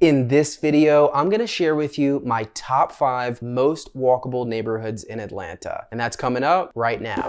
In this video, I'm gonna share with you my top 5 most walkable neighborhoods in Atlanta. And that's coming up right now.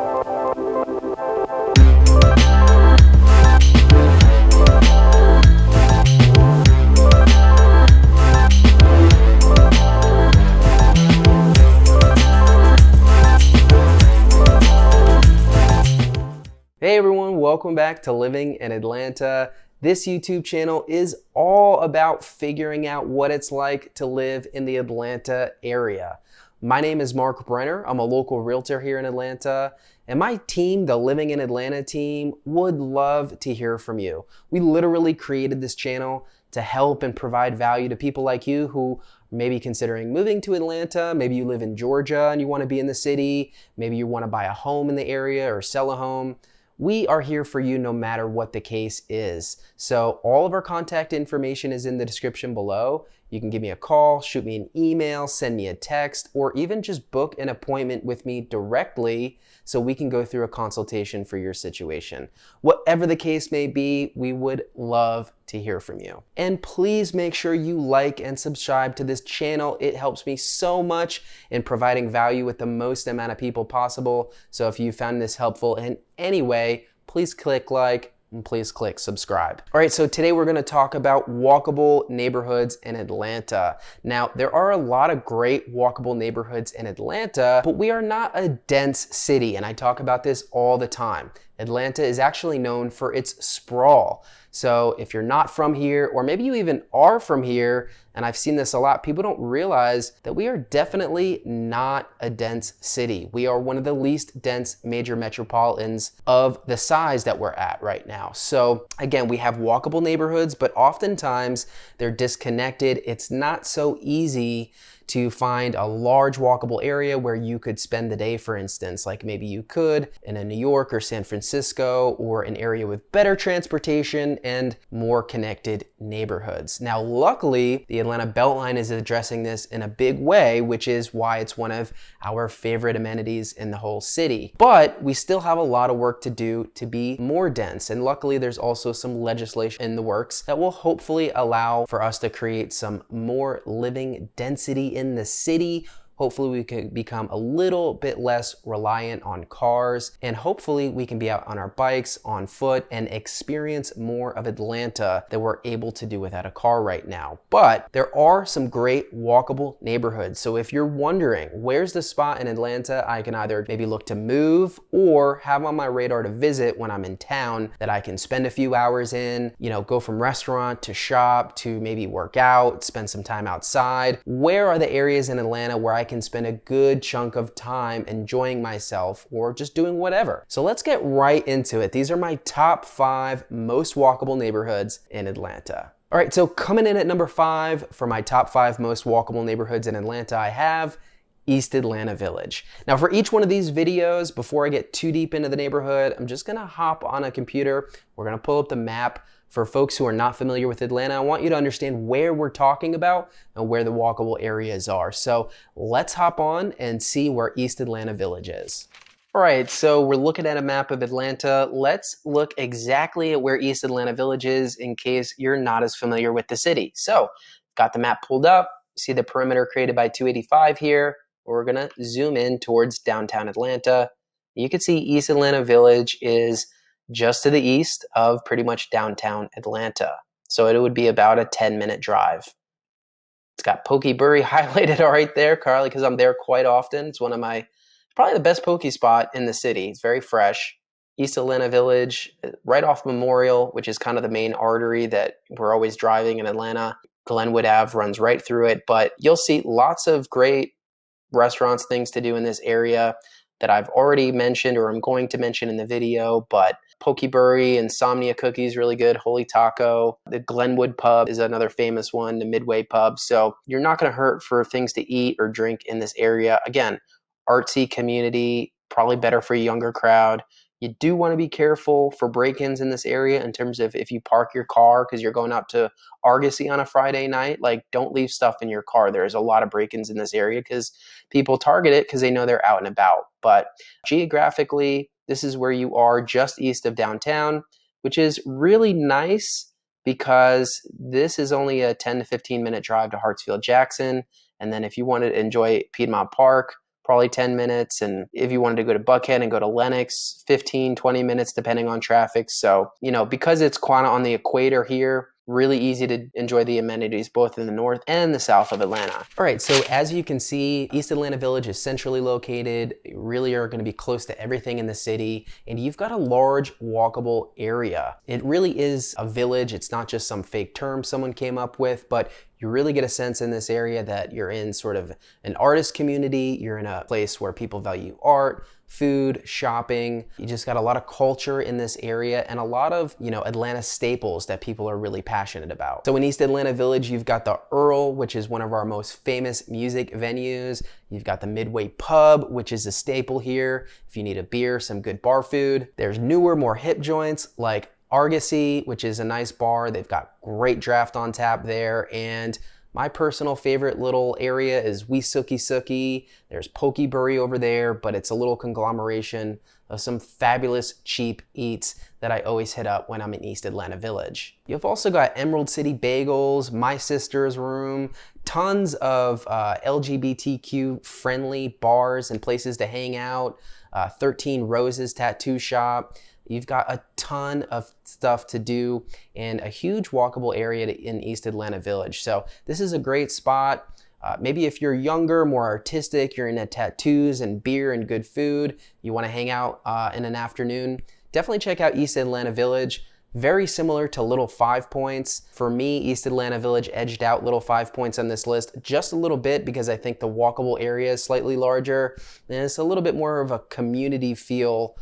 Hey everyone, welcome back to Living in Atlanta. This YouTube channel is all about figuring out what it's like to live in the Atlanta area. My name is Marc Brenner. I'm a local realtor here in Atlanta, and my team, the Living in Atlanta team, would love to hear from you. We literally created this channel to help and provide value to people like you who may be considering moving to Atlanta. Maybe you live in Georgia and you want to be in the city. Maybe you want to buy a home in the area or sell a home. We are here for you no matter what the case is. So all of our contact information is in the description below. You can give me a call, shoot me an email, send me a text, or even just book an appointment with me directly so we can go through a consultation for your situation. Whatever the case may be, we would love to hear from you. And please make sure you like and subscribe to this channel. It helps me so much in providing value with the most amount of people possible. So if you found this helpful in any way, please click like and please click subscribe. All right, so today we're gonna talk about walkable neighborhoods in Atlanta. Now, there are a lot of great walkable neighborhoods in Atlanta, but we are not a dense city, and I talk about this all the time. Atlanta is actually known for its sprawl. So if you're not from here, or maybe you even are from here, and I've seen this a lot, people don't realize that we are definitely not a dense city. We are one of the least dense major metropolitans of the size that we're at right now. So again, we have walkable neighborhoods, but oftentimes they're disconnected. It's not so easy to find a large walkable area where you could spend the day, for instance, like maybe you could in a New York or San Francisco, or an area with better transportation and more connected neighborhoods. Now, luckily, the Atlanta Beltline is addressing this in a big way, which is why it's one of our favorite amenities in the whole city. But we still have a lot of work to do to be more dense. And luckily, there's also some legislation in the works that will hopefully allow for us to create some more living density in the city. Hopefully we can become a little bit less reliant on cars, and hopefully we can be out on our bikes, on foot, and experience more of Atlanta that we're able to do without a car right now. But there are some great walkable neighborhoods. So if you're wondering, where's the spot in Atlanta I can either maybe look to move or have on my radar to visit when I'm in town that I can spend a few hours in, go from restaurant to shop to maybe work out, spend some time outside. Where are the areas in Atlanta where I can spend a good chunk of time enjoying myself or just doing whatever? So let's get right into it. These are my top 5 most walkable neighborhoods in Atlanta. All right, so coming in at number 5 for my top 5 most walkable neighborhoods in Atlanta, I have East Atlanta Village. Now for each one of these videos, before I get too deep into the neighborhood, I'm just gonna hop on a computer. We're gonna pull up the map. For folks who are not familiar with Atlanta, I want you to understand where we're talking about and where the walkable areas are. So let's hop on and see where East Atlanta Village is. All right, so we're looking at a map of Atlanta. Let's look exactly at where East Atlanta Village is in case you're not as familiar with the city. So got the map pulled up. See the perimeter created by 285 here. We're gonna zoom in towards downtown Atlanta. You can see East Atlanta Village is just to the east of pretty much downtown Atlanta. So it would be about a 10-minute drive. It's got Poke Burry highlighted right there, Carly, because I'm there quite often. It's one of probably the best poke spot in the city. It's very fresh. East Atlanta Village, right off Memorial, which is kind of the main artery that we're always driving in Atlanta. Glenwood Ave runs right through it, but you'll see lots of great restaurants, things to do in this area that I've already mentioned or I'm going to mention in the video, but Poke Burry, Insomnia Cookies, really good. Holy Taco. The Glenwood Pub is another famous one, the Midway Pub. So you're not going to hurt for things to eat or drink in this area. Again, artsy community, probably better for a younger crowd. You do want to be careful for break-ins in this area in terms of if you park your car because you're going out to Argosy on a Friday night, like don't leave stuff in your car. There's a lot of break-ins in this area because people target it because they know they're out and about. But geographically, this is where you are just east of downtown, which is really nice because this is only a 10 to 15 minute drive to Hartsfield Jackson. And then if you wanted to enjoy Piedmont Park, probably 10 minutes. And if you wanted to go to Buckhead and go to Lenox, 15, 20 minutes, depending on traffic. So, because it's kind of on the equator here, really easy to enjoy the amenities both in the north and the south of Atlanta. All right, so as you can see, East Atlanta Village is centrally located. You really are going to be close to everything in the city, and you've got a large walkable area. It really is a village. It's not just some fake term someone came up with, but you really get a sense in this area that you're in sort of an artist community. You're in a place where people value art, food, shopping. You just got a lot of culture in this area and a lot of, Atlanta staples that people are really passionate about. So in East Atlanta Village, you've got the Earl, which is one of our most famous music venues. You've got the Midway Pub, which is a staple here. If you need a beer, some good bar food. There's newer, more hip joints like Argosy, which is a nice bar. They've got great draft on tap there. And my personal favorite little area is Wee Sookie Sookie. There's Pokeberry over there, but it's a little conglomeration of some fabulous cheap eats that I always hit up when I'm in East Atlanta Village. You've also got Emerald City Bagels, My Sister's Room, tons of LGBTQ friendly bars and places to hang out, 13 Roses Tattoo Shop. You've got a ton of stuff to do and a huge walkable area in East Atlanta Village. So this is a great spot. Maybe if you're younger, more artistic, you're into tattoos and beer and good food, you want to hang out in an afternoon, definitely check out East Atlanta Village. Very similar to Little Five Points. For me, East Atlanta Village edged out Little Five Points on this list just a little bit because I think the walkable area is slightly larger and it's a little bit more of a community feel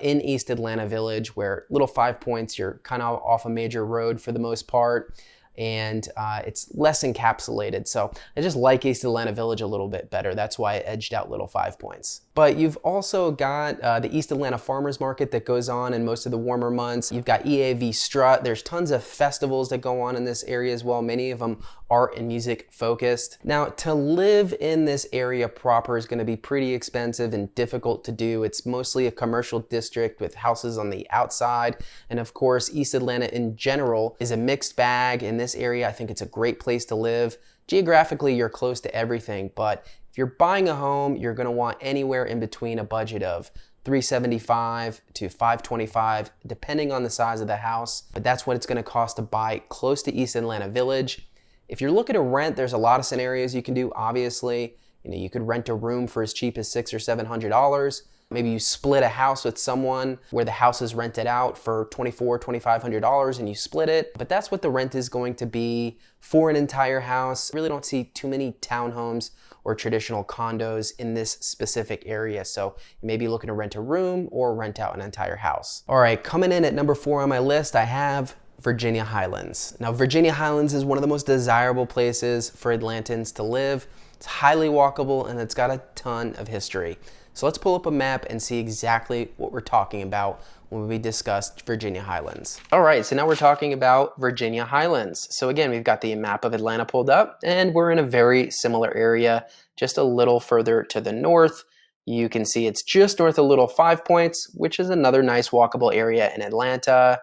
in East Atlanta Village, where Little Five Points, you're kind of off a major road for the most part, and it's less encapsulated. So I just like East Atlanta Village a little bit better. That's why I edged out Little Five Points. But you've also got the East Atlanta Farmers Market that goes on in most of the warmer months. You've got EAV Strut. There's tons of festivals that go on in this area as well. Many of them art and music focused. Now, to live in this area proper is going to be pretty expensive and difficult to do. It's mostly a commercial district with houses on the outside. And of course, East Atlanta in general is a mixed bag. In this area, I think it's a great place to live. Geographically, you're close to everything, but if you're buying a home, you're going to want anywhere in between a budget of $375 to $525, depending on the size of the house. But that's what it's going to cost to buy close to East Atlanta Village. If you're looking to rent, there's a lot of scenarios you can do. Obviously, you could rent a room for as cheap as $600 or $700. Maybe you split a house with someone where the house is rented out for $2,400, $2,500 and you split it. But that's what the rent is going to be for an entire house. Really don't see too many townhomes or traditional condos in this specific area. So you may be looking to rent a room or rent out an entire house. All right, coming in at number 4 on my list, I have Virginia Highlands. Now, Virginia Highlands is one of the most desirable places for Atlantans to live. It's highly walkable and it's got a ton of history. So let's pull up a map and see exactly what we're talking about when we discussed Virginia Highlands. All right, so now we're talking about Virginia Highlands. So again, we've got the map of Atlanta pulled up and we're in a very similar area, just a little further to the north. You can see it's just north of Little Five Points, which is another nice walkable area in Atlanta.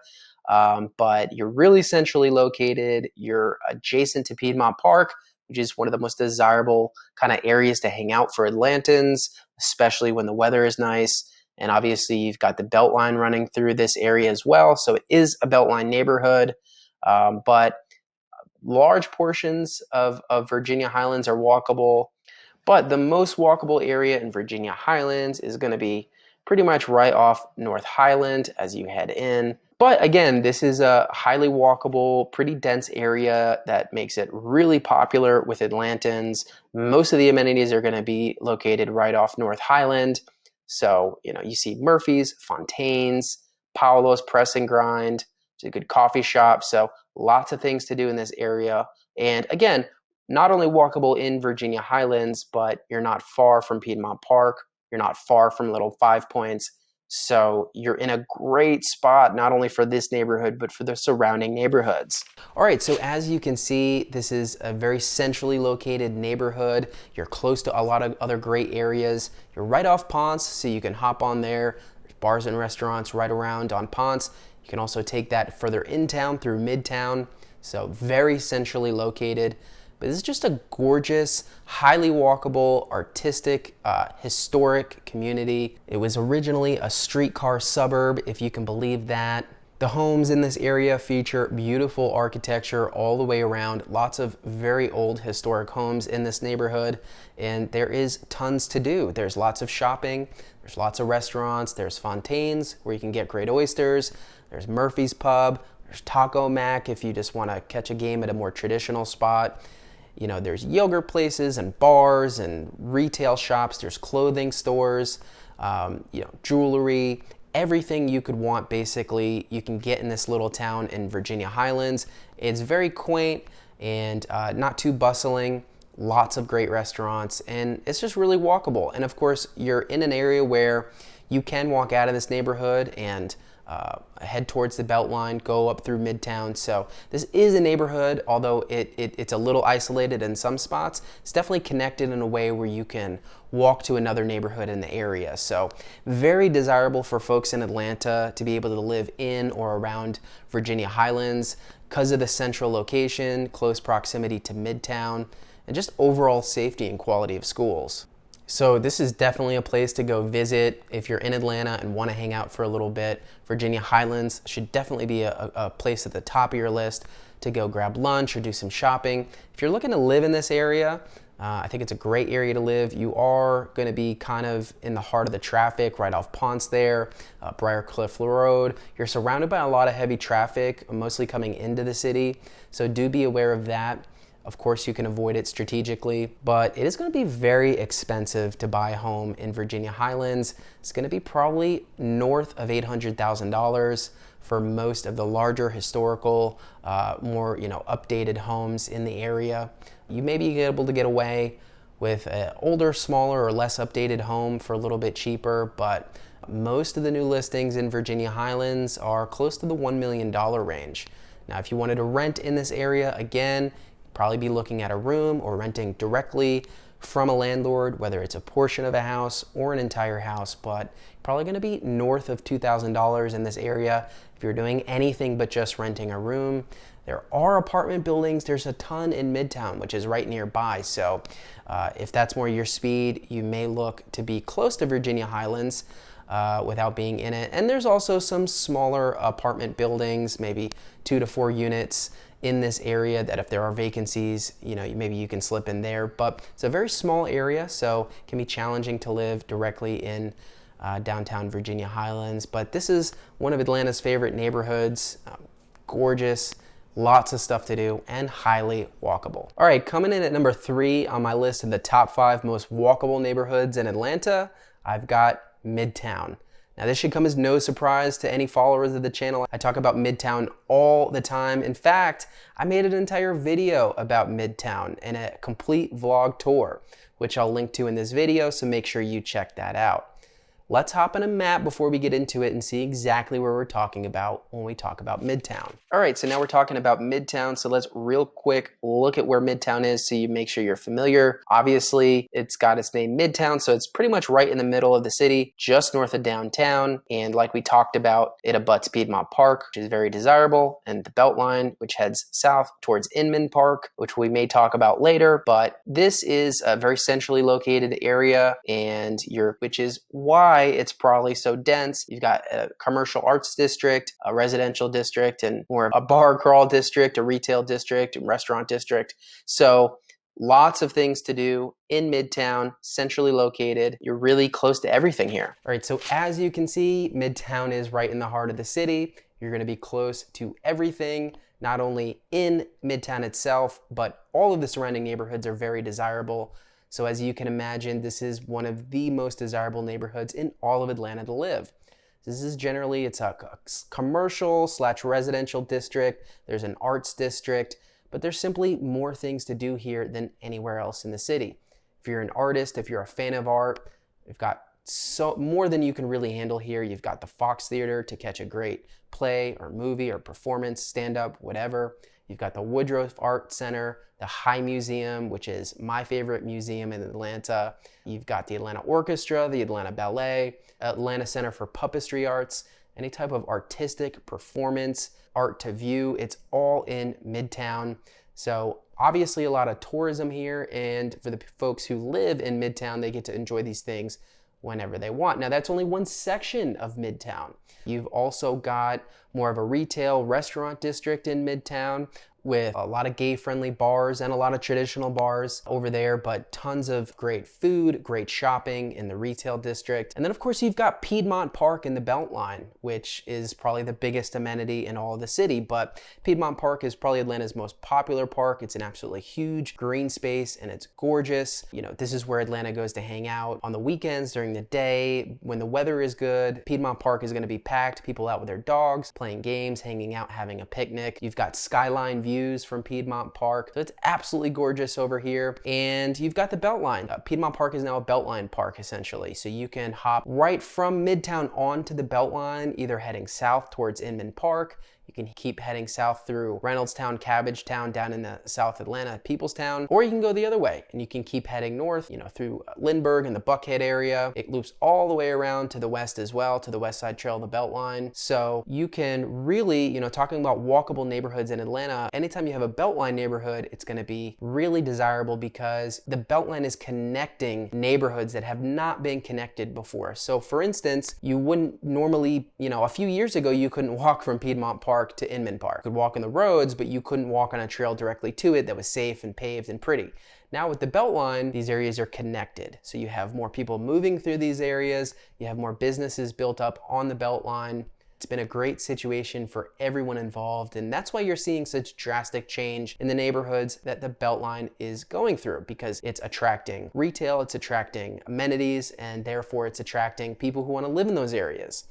But you're really centrally located. You're adjacent to Piedmont Park, which is one of the most desirable kind of areas to hang out for Atlantans, especially when the weather is nice. And obviously you've got the Beltline running through this area as well. So it is a Beltline neighborhood, but large portions of Virginia Highlands are walkable. But the most walkable area in Virginia Highlands is going to be pretty much right off North Highland as you head in. But again, this is a highly walkable, pretty dense area that makes it really popular with Atlantans. Most of the amenities are going to be located right off North Highland. So, you see Murphy's, Fontaine's, Paolo's Press and Grind, it's a good coffee shop. So lots of things to do in this area. And again, not only walkable in Virginia Highlands, but you're not far from Piedmont Park. You're not far from Little Five Points. So you're in a great spot, not only for this neighborhood, but for the surrounding neighborhoods. All right, so as you can see, this is a very centrally located neighborhood. You're close to a lot of other great areas. You're right off Ponce, so you can hop on there. There's bars and restaurants right around on Ponce. You can also take that further in town through Midtown, so very centrally located. But this is just a gorgeous, highly walkable, artistic, historic community. It was originally a streetcar suburb, if you can believe that. The homes in this area feature beautiful architecture all the way around, lots of very old historic homes in this neighborhood, and there is tons to do. There's lots of shopping, there's lots of restaurants, there's Fontaine's where you can get great oysters, there's Murphy's Pub, there's Taco Mac if you just want to catch a game at a more traditional spot. You know, there's yogurt places and bars and retail shops, there's clothing stores, jewelry. Everything you could want, basically, you can get in this little town in Virginia Highlands. It's very quaint and not too bustling, lots of great restaurants, and it's just really walkable. And of course, you're in an area where you can walk out of this neighborhood and head towards the Beltline, go up through Midtown. So this is a neighborhood, although it's a little isolated in some spots. It's definitely connected in a way where you can walk to another neighborhood in the area. So very desirable for folks in Atlanta to be able to live in or around Virginia Highlands because of the central location, close proximity to Midtown, and just overall safety and quality of schools. So this is definitely a place to go visit if you're in Atlanta and want to hang out for a little bit. Virginia Highlands should definitely be a place at the top of your list to go grab lunch or do some shopping. If you're looking to live in this area, I think it's a great area to live. You are going to be kind of in the heart of the traffic, right off Ponce there, Briarcliff Road. You're surrounded by a lot of heavy traffic, mostly coming into the city, so do be aware of that. Of course, you can avoid it strategically, but it is going to be very expensive to buy a home in Virginia Highlands. It's going to be probably north of $800,000 for most of the larger historical, more updated homes in the area. You may be able to get away with an older, smaller, or less updated home for a little bit cheaper, but most of the new listings in Virginia Highlands are close to the $1 million range. Now, if you wanted to rent in this area, again, probably be looking at a room or renting directly from a landlord, whether it's a portion of a house or an entire house, but probably going to be north of $2,000 in this area if you're doing anything but just renting a room. There are apartment buildings. There's a ton in Midtown, which is right nearby. So if that's more your speed, you may look to be close to Virginia Highlands without being in it. And there's also some smaller apartment buildings, maybe 2 to 4 units in this area that if there are vacancies, maybe you can slip in there. But it's a very small area, so it can be challenging to live directly in downtown Virginia Highlands. But this is one of Atlanta's favorite neighborhoods. Gorgeous, lots of stuff to do, and highly walkable. All right, coming in at number 3 on my list of the top 5 most walkable neighborhoods in Atlanta, I've got Midtown. Now, this should come as no surprise to any followers of the channel. I talk about Midtown all the time. In fact, I made an entire video about Midtown and a complete vlog tour, which I'll link to in this video, so make sure you check that out. Let's hop on a map before we get into it and see exactly where we're talking about when we talk about Midtown. All right, so now we're talking about Midtown, so let's real quick look at where Midtown is so you make sure you're familiar. Obviously, it's got its name Midtown, so it's pretty much right in the middle of the city, just north of downtown, and like we talked about, it abuts Piedmont Park, which is very desirable, and the Beltline, which heads south towards Inman Park, which we may talk about later, but this is a very centrally located area, and which is why it's probably so dense. You've got a commercial arts district, a residential district, and more of a bar crawl district, a retail district, and restaurant district. So lots of things to do in Midtown, centrally located. You're really close to everything here. All right, so as you can see, Midtown is right in the heart of the city. You're going to be close to everything, not only in Midtown itself, but all of the surrounding neighborhoods are very desirable. So as you can imagine, this is one of the most desirable neighborhoods in all of Atlanta to live. This is generally, it's a commercial / residential district. There's an arts district, but there's simply more things to do here than anywhere else in the city. If you're an artist, if you're a fan of art, you've got more than you can really handle here. You've got the Fox Theater to catch a great play or movie or performance, stand-up, whatever. You've got the Woodruff Art Center, the High Museum, which is my favorite museum in Atlanta. You've got the Atlanta Orchestra, the Atlanta Ballet, Atlanta Center for Puppetry Arts, any type of artistic performance, art to view, it's all in Midtown. So obviously a lot of tourism here, and for the folks who live in Midtown, they get to enjoy these things whenever they want. Now that's only one section of Midtown. You've also got more of a retail restaurant district in Midtown, with a lot of gay-friendly bars and a lot of traditional bars over there, but tons of great food, great shopping in the retail district. And then of course you've got Piedmont Park in the Beltline, which is probably the biggest amenity in all of the city, but Piedmont Park is probably Atlanta's most popular park. It's an absolutely huge green space and it's gorgeous. You know, this is where Atlanta goes to hang out on the weekends, during the day, when the weather is good. Piedmont Park is gonna be packed, people out with their dogs, playing games, hanging out, having a picnic. You've got skyline views from Piedmont Park. So it's absolutely gorgeous over here. And you've got the Beltline. Piedmont Park is now a Beltline park essentially. So you can hop right from Midtown onto the Beltline, either heading south towards Inman Park. You can keep heading south through Reynoldstown, Cabbagetown, down in the South Atlanta, Peoplestown, or you can go the other way and you can keep heading north, you know, through Lindbergh and the Buckhead area. It loops all the way around to the west as well, to the West Side Trail, the Beltline. So you can really, you know, talking about walkable neighborhoods in Atlanta, anytime you have a Beltline neighborhood, it's going to be really desirable because the Beltline is connecting neighborhoods that have not been connected before. So for instance, you wouldn't normally, you know, a few years ago, you couldn't walk from Piedmont Park to Inman Park. You could walk on the roads, but you couldn't walk on a trail directly to it that was safe and paved and pretty. Now with the Beltline, these areas are connected. So you have more people moving through these areas, you have more businesses built up on the Beltline. It's been a great situation for everyone involved, and that's why you're seeing such drastic change in the neighborhoods that the Beltline is going through, because it's attracting retail, it's attracting amenities, and therefore it's attracting people who want to live in those areas.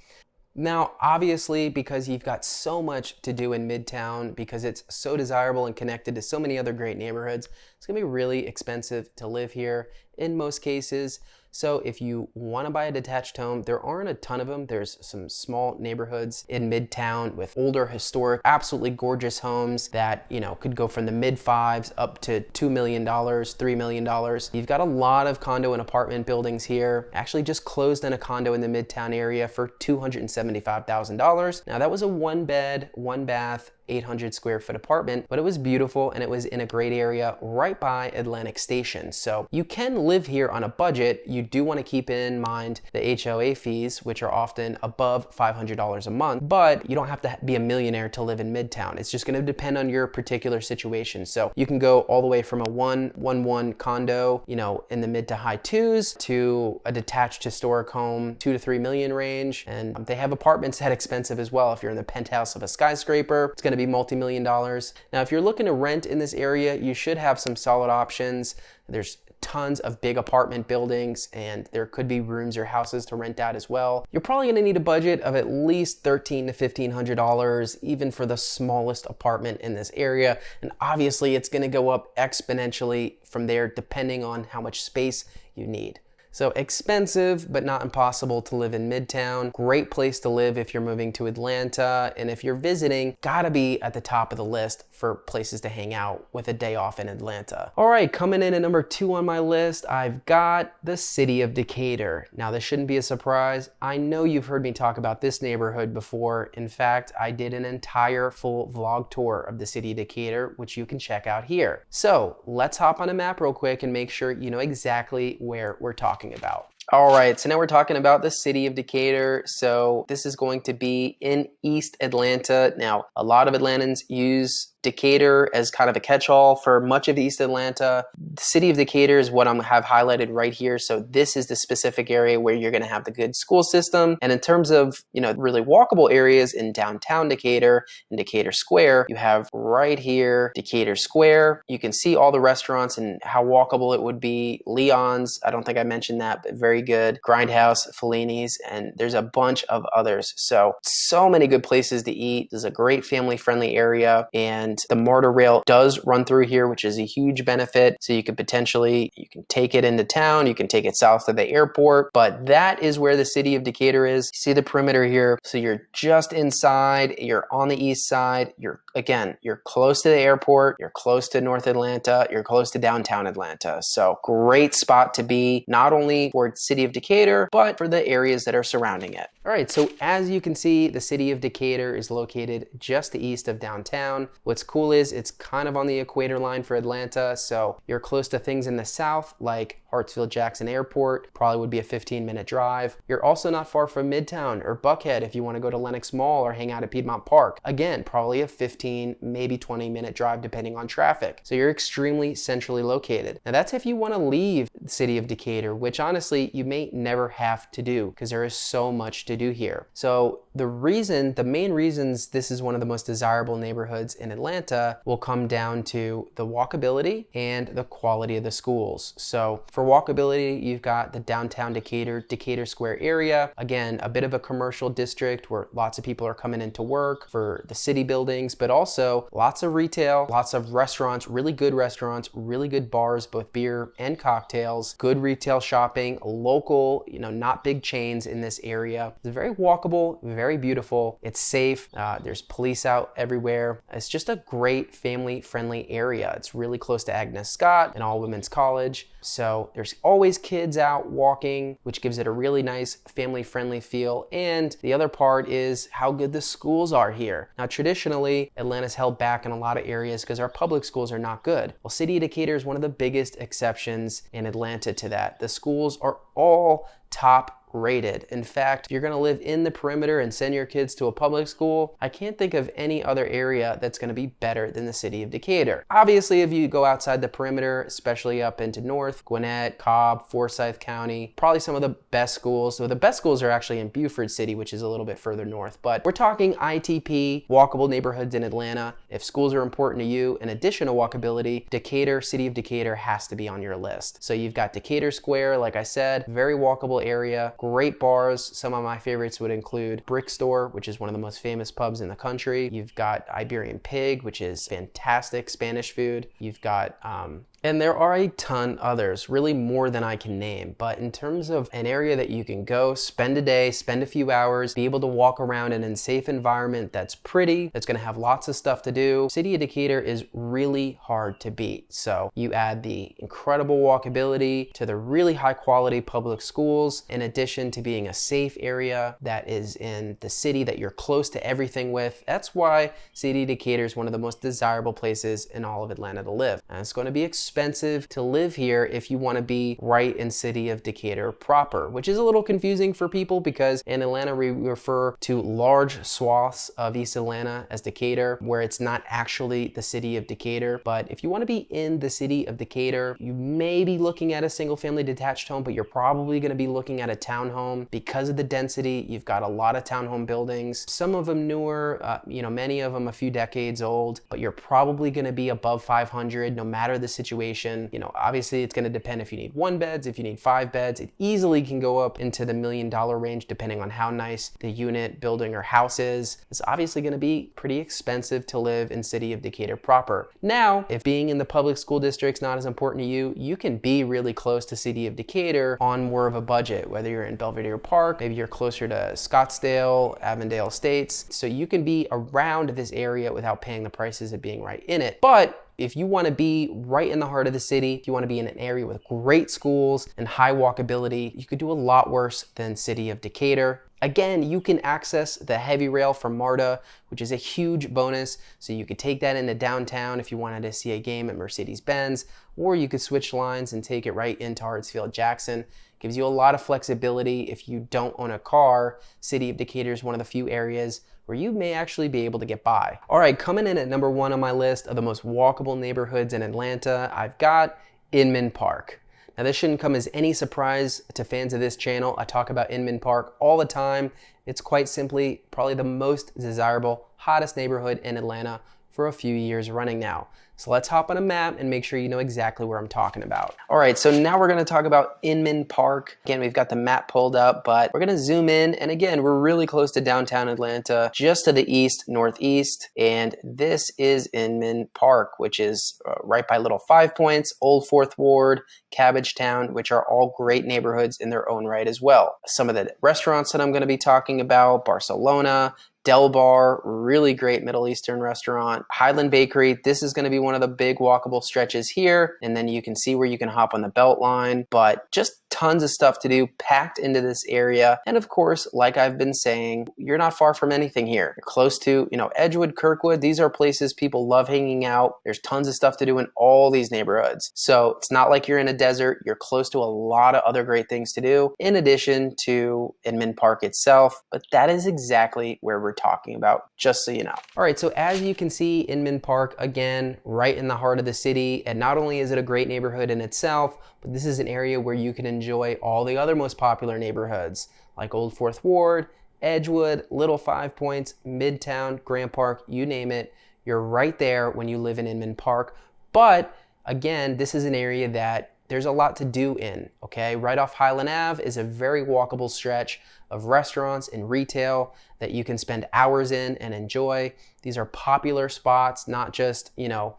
Now, obviously, because you've got so much to do in Midtown, because it's so desirable and connected to so many other great neighborhoods, it's gonna be really expensive to live here in most cases. So if you want to buy a detached home, there aren't a ton of them. There's some small neighborhoods in Midtown with older, historic, absolutely gorgeous homes that, you know, could go from the mid-fives up to $2 million, $3 million. You've got a lot of condo and apartment buildings here. Actually just closed on a condo in the Midtown area for $275,000. Now that was a 1-bed, 1-bath, 800 square foot apartment, but it was beautiful and it was in a great area right by Atlantic Station. So you can live here on a budget. You do want to keep in mind the HOA fees, which are often above $500 a month, but you don't have to be a millionaire to live in Midtown. It's just going to depend on your particular situation. So you can go all the way from a 1-1-1 condo, you know, in the mid to high twos, to a detached historic home, 2 to 3 million range. And they have apartments that expensive as well. If you're in the penthouse of a skyscraper, it's going to be multi-million dollars. Now, if you're looking to rent in this area, you should have some solid options. There's tons of big apartment buildings and there could be rooms or houses to rent out as well. You're probably going to need a budget of at least $1,300 to $1,500 even for the smallest apartment in this area, and obviously it's going to go up exponentially from there depending on how much space you need. So expensive, but not impossible to live in Midtown. Great place to live if you're moving to Atlanta. And if you're visiting, gotta be at the top of the list for places to hang out with a day off in Atlanta. All right, coming in at number 2 on my list, I've got the city of Decatur. Now this shouldn't be a surprise. I know you've heard me talk about this neighborhood before. In fact, I did an entire full vlog tour of the city of Decatur, which you can check out here. So let's hop on a map real quick and make sure you know exactly where we're talking about. All right, so now we're talking about the city of Decatur. So this is going to be in East Atlanta. Now, a lot of Atlantans use Decatur as kind of a catch-all for much of East Atlanta. The city of Decatur is what I have highlighted right here. So this is the specific area where you're going to have the good school system. And in terms of, you know, really walkable areas in downtown Decatur, in Decatur Square, you have right here Decatur Square. You can see all the restaurants and how walkable it would be. Leon's, I don't think I mentioned that, but very good. Grindhouse, Fellini's, and there's a bunch of others. So many good places to eat. This is a great family-friendly area, and the MARTA rail does run through here, which is a huge benefit. So you can take it into town, you can take it south of the airport, but that is where the city of Decatur is. You see the perimeter here. So you're just inside, you're on the east side, you're Again, you're close to the airport, you're close to North Atlanta, you're close to downtown Atlanta. So great spot to be, not only for the city of Decatur, but for the areas that are surrounding it. All right, so as you can see, the city of Decatur is located just east of downtown. What's cool is it's kind of on the equator line for Atlanta, so you're close to things in the south like Hartsfield-Jackson Airport, probably would be a 15-minute drive. You're also not far from Midtown or Buckhead if you want to go to Lenox Mall or hang out at Piedmont Park. Again, probably a 15, maybe 20-minute drive depending on traffic. So you're extremely centrally located. Now that's if you want to leave the city of Decatur, which honestly you may never have to do because there is so much to do here. So the main reasons this is one of the most desirable neighborhoods in Atlanta will come down to the walkability and the quality of the schools. So for walkability, you've got the downtown Decatur Square area. Again, a bit of a commercial district where lots of people are coming into work for the city buildings, but also lots of retail, lots of restaurants, really good bars, both beer and cocktails, good retail shopping, local, not big chains in this area. It's very walkable, very beautiful. It's safe. There's police out everywhere. It's just a great family-friendly area. It's really close to Agnes Scott and All Women's College. So there's always kids out walking, which gives it a really nice family-friendly feel. And the other part is how good the schools are here. Now, traditionally, Atlanta's held back in a lot of areas because our public schools are not good. Well, City of Decatur is one of the biggest exceptions in Atlanta to that. The schools are all top rated. In fact, if you're going to live in the perimeter and send your kids to a public school, I can't think of any other area that's going to be better than the city of Decatur. Obviously, if you go outside the perimeter, especially up into North, Gwinnett, Cobb, Forsyth County, probably some of the best schools. So the best schools are actually in Beaufort City, which is a little bit further north. But we're talking ITP, walkable neighborhoods in Atlanta. If schools are important to you, in addition to walkability, Decatur, city of Decatur has to be on your list. So you've got Decatur Square, like I said, very walkable area. Great bars. Some of my favorites would include Brick Store, which is one of the most famous pubs in the country. You've got Iberian Pig, which is fantastic Spanish food. You've got and there are a ton others, really more than I can name. But in terms of an area that you can go, spend a day, spend a few hours, be able to walk around in a safe environment that's pretty, that's gonna have lots of stuff to do, City of Decatur is really hard to beat. So you add the incredible walkability to the really high quality public schools, in addition to being a safe area that is in the city that you're close to everything with. That's why City of Decatur is one of the most desirable places in all of Atlanta to live. And it's gonna be expensive to live here if you want to be right in city of Decatur proper, which is a little confusing for people because in Atlanta we refer to large swaths of East Atlanta as Decatur, where it's not actually the city of Decatur. But if you want to be in the city of Decatur, you may be looking at a single family detached home, but you're probably going to be looking at a townhome because of the density. You've got a lot of townhome buildings, some of them newer, many of them a few decades old, but you're probably going to be above 500 no matter the situation. Obviously it's going to depend if you need 1 beds, if you need 5 beds. It easily can go up into the $1 million range depending on how nice the unit, building, or house is. It's obviously going to be pretty expensive to live in city of Decatur proper. Now, if being in the public school district's not as important to you, you can be really close to city of Decatur on more of a budget, whether you're in Belvedere Park, maybe you're closer to Scottsdale, Avondale Estates. So you can be around this area without paying the prices of being right in it. But if you want to be right in the heart of the city, if you want to be in an area with great schools and high walkability, you could do a lot worse than city of Decatur. Again, you can access the heavy rail from MARTA, which is a huge bonus. So you could take that into downtown if you wanted to see a game at Mercedes-Benz, or you could switch lines and take it right into Hartsfield-Jackson. Gives you a lot of flexibility if you don't own a car. City of Decatur is one of the few areas where you may actually be able to get by. All right, coming in at number 1 on my list of the most walkable neighborhoods in Atlanta, I've got Inman Park. Now this shouldn't come as any surprise to fans of this channel. I talk about Inman Park all the time. It's quite simply probably the most desirable, hottest neighborhood in Atlanta for a few years running now. So let's hop on a map and make sure you know exactly where I'm talking about. All right, so now we're gonna talk about Inman Park. Again, we've got the map pulled up, but we're gonna zoom in. And again, we're really close to downtown Atlanta, just to the east, northeast. And this is Inman Park, which is right by Little Five Points, Old Fourth Ward, Cabbagetown, which are all great neighborhoods in their own right as well. Some of the restaurants that I'm gonna be talking about, Barcelona, Del Bar, really great Middle Eastern restaurant. Highland Bakery, this is gonna be one of the big walkable stretches here. And then you can see where you can hop on the Beltline, but just tons of stuff to do packed into this area. And of course, like I've been saying, you're not far from anything here. You're close to, Edgewood, Kirkwood. These are places people love hanging out. There's tons of stuff to do in all these neighborhoods. So it's not like you're in a desert. You're close to a lot of other great things to do in addition to Inman Park itself. But that is exactly where we're talking about, just so you know. All right, so as you can see, Inman Park, again, right in the heart of the city. And not only is it a great neighborhood in itself, but this is an area where you can enjoy all the other most popular neighborhoods like Old Fourth Ward, Edgewood, Little Five Points, Midtown, Grant Park, you name it. You're right there when you live in Inman Park. But again, this is an area that there's a lot to do in, okay? Right off Highland Ave is a very walkable stretch of restaurants and retail that you can spend hours in and enjoy. These are popular spots, not just,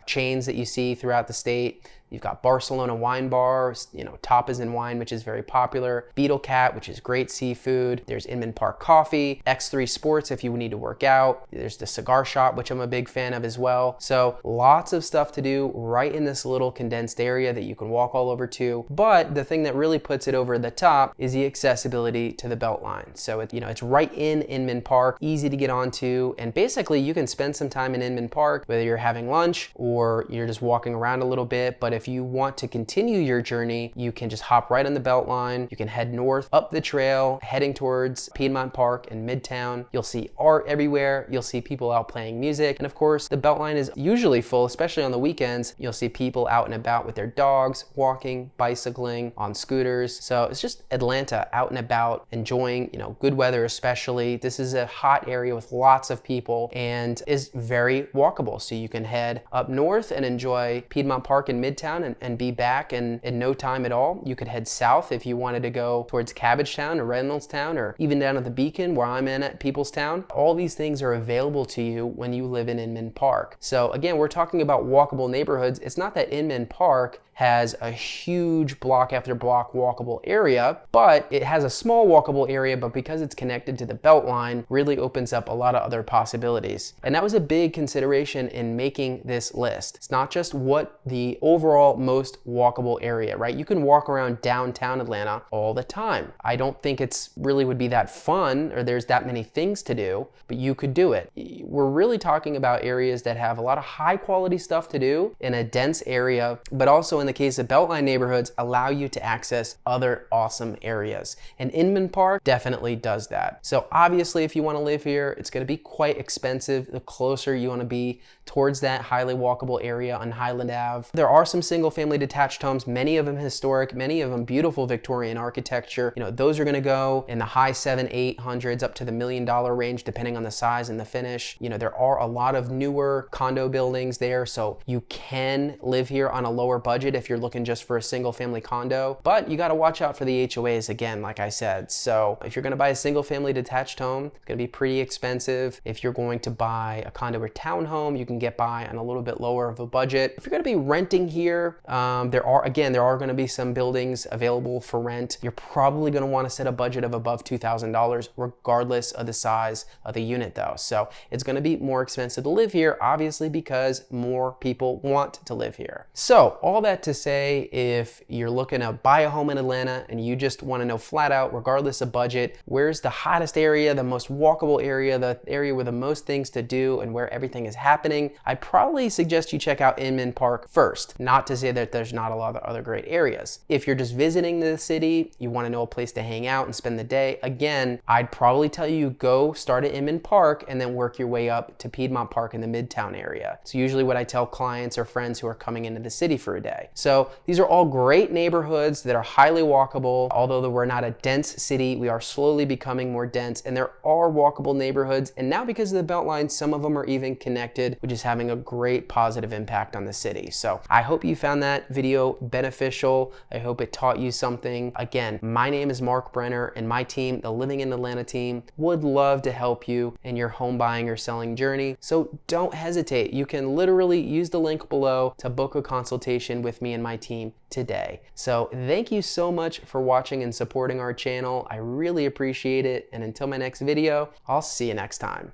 chains that you see throughout the state. You've got Barcelona Wine Bar, Top is in Wine, which is very popular. Beetle Cat, which is great seafood. There's Inman Park Coffee, X3 Sports if you need to work out. There's the Cigar Shop, which I'm a big fan of as well. So lots of stuff to do right in this little condensed area that you can walk all over to. But the thing that really puts it over the top is the accessibility to the Beltline. So it's right in Inman Park, easy to get onto, and basically you can spend some time in Inman Park, whether you're having lunch or you're just walking around a little bit. But if you want to continue your journey, you can just hop right on the Beltline. You can head north up the trail, heading towards Piedmont Park in Midtown. You'll see art everywhere. You'll see people out playing music. And of course, the Beltline is usually full, especially on the weekends. You'll see people out and about with their dogs, walking, bicycling, on scooters. So it's just Atlanta out and about, enjoying, good weather especially. This is a hot area with lots of people and is very walkable. So you can head up north and enjoy Piedmont Park in Midtown and be back in no time at all. You could head south if you wanted to go towards Cabbagetown or Reynoldstown or even down at the Beacon where I'm in at Peoplestown. All these things are available to you when you live in Inman Park. So again, we're talking about walkable neighborhoods. It's not that Inman Park has a huge block after block walkable area, but it has a small walkable area, but because it's connected to the Beltline, really opens up a lot of other possibilities. And that was a big consideration in making this list. It's not just what the overall most walkable area, right? You can walk around downtown Atlanta all the time. I don't think it's really would be that fun or there's that many things to do, but you could do it. We're really talking about areas that have a lot of high quality stuff to do in a dense area, but also in the case of Beltline neighborhoods, allow you to access other awesome areas. And Inman Park definitely does that. So obviously, if you want to live here, it's going to be quite expensive the closer you want to be towards that highly walkable area on Highland Ave. There are some single family detached homes, many of them historic, many of them beautiful Victorian architecture. Those are going to go in the high 700-800s up to the $1 million range, depending on the size and the finish. There are a lot of newer condo buildings there, so you can live here on a lower budget if you're looking just for a single family condo, but you got to watch out for the HOAs again, like I said. So if you're going to buy a single family detached home, it's going to be pretty expensive. If you're going to buy a condo or townhome, you can get by on a little bit lower of a budget. If you're going to be renting here, there are going to be some buildings available for rent. You're probably going to want to set a budget of above $2,000 regardless of the size of the unit though. So it's going to be more expensive to live here, obviously, because more people want to live here. So all that to say, if you're looking to buy a home in Atlanta and you just want to know flat out, regardless of budget, where's the hottest area, the most walkable area, the area with the most things to do and where everything is happening, I'd probably suggest you check out Inman Park first. Not to say that there's not a lot of other great areas. If you're just visiting the city, you want to know a place to hang out and spend the day, again, I'd probably tell you go start at Inman Park and then work your way up to Piedmont Park in the Midtown area. It's usually what I tell clients or friends who are coming into the city for a day. So these are all great neighborhoods that are highly walkable. Although we're not a dense city, we are slowly becoming more dense, and there are walkable neighborhoods. And now because of the Beltline, some of them are even connected, which is having a great positive impact on the city. So I hope you found that video beneficial. I hope it taught you something. Again, my name is Marc Brenner, and my team, the Living in Atlanta team, would love to help you in your home buying or selling journey. So don't hesitate. You can literally use the link below to book a consultation with me and my team today. So thank you so much for watching and supporting our channel. I really appreciate it. And until my next video, I'll see you next time.